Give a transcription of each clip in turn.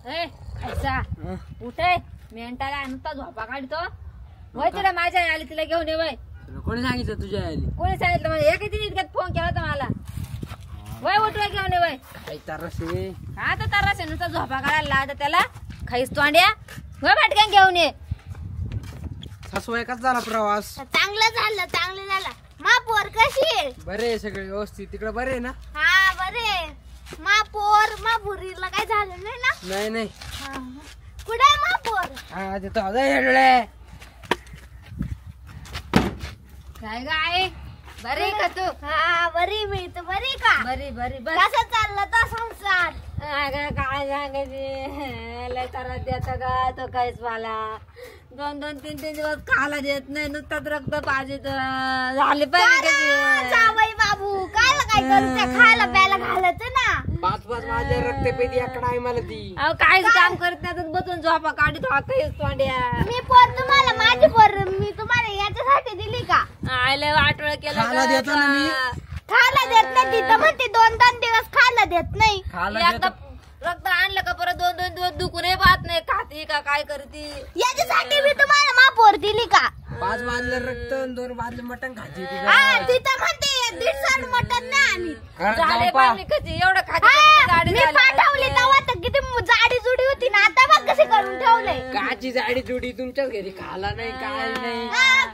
ए खायचा उठे मेंटाला नुसता झोपा काढतो. वय तिला माझ्या आई आली तिला घेऊन ये. वय कोणी सांगितलं तुझ्या आईली? कोणी सांगितलं मला? एक तिने इतक्यात फोन केला होता मला. वय उठवा घेऊन ये. वय काही तरस आहे. हा तर तरास आहे नुसता झोपा काढायला आता त्याला खाईस तोंड्या. वय पटकन घेऊन ये. सासूबाई कसा झाला प्रवास? चांगलं झालं. मा पोर कशी आहे? बरे सगळे व्यवस्थित तिकडे बरे आहे ना? हा बरे. मा पोर मा पुरीला काय झालं नाही ना? नाही कुठे आहे मा पोर? हा ते तो हेडले काय गाय बरी का तू? हा बरी. मी तर बरी का? बरी बरी बस. कसं चाललं तो संसार? काय सांगायचे लय त्रास देता का तो काहीच मला. 2-2, 3-3 दिवस खायला देत नाही. नुसताच रक्त पाहिजे झाले पाहिजे. जावई बाबू काय करते? खायला प्यायला घालत ना. 5 माझे रक्त पेदी आकडा आहे मला ती. अहो काहीच काम करत नाही बसून झोपा काढतो काहीच तोंड्या. मी पोर तुम्हाला माझी पोर मी तुम्हाला याच्यासाठी दिली का? आयले वाटोळ केलं खायला देतो ना मी. खायला देत नाही तिथं म्हणते 2-3 दिवस खायला देत नाही. एकदा रक्त आणलं का परत 2-2 दिवस दुखूनही पाहत नाही. खाती का काय करती याच्यासाठी मी तुम्हाला मा पोर दिली का? 5 बाजले रक्त 2 बाजले मटण खाती. हा तिथं म्हणते 1.5 मटन नाही आणि झाले पाणी कधी एवढं खाती मी पाठवली तेव्हा तर किती जाडी जुडी होती ना. आता बघ कशी करून ठेवलंय. काची जाडी जुडी तुमच्याच घरी खाला नाही काय नाही.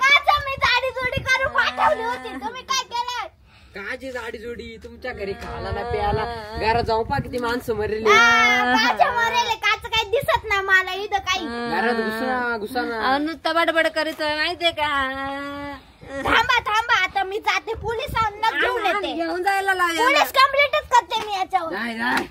काच मी जाडी जुडी करून पाठवली होती. तुम्ही काय केलं? काची जाडी जुडी तुमच्या घरी खाला ना प्याला. घरात जाऊ पा किती माणसं मरले. काच मरेले काच काही दिसत ना मला इथं काही. घरात घुसा नुसतं बडबड करीत माहितीये का? थांबा आता मी जाते पोलिसांना घेऊन येते. घेऊन जायला लागेल. पोलीस कंप्लेंटच करते मी याच्यावर. नाही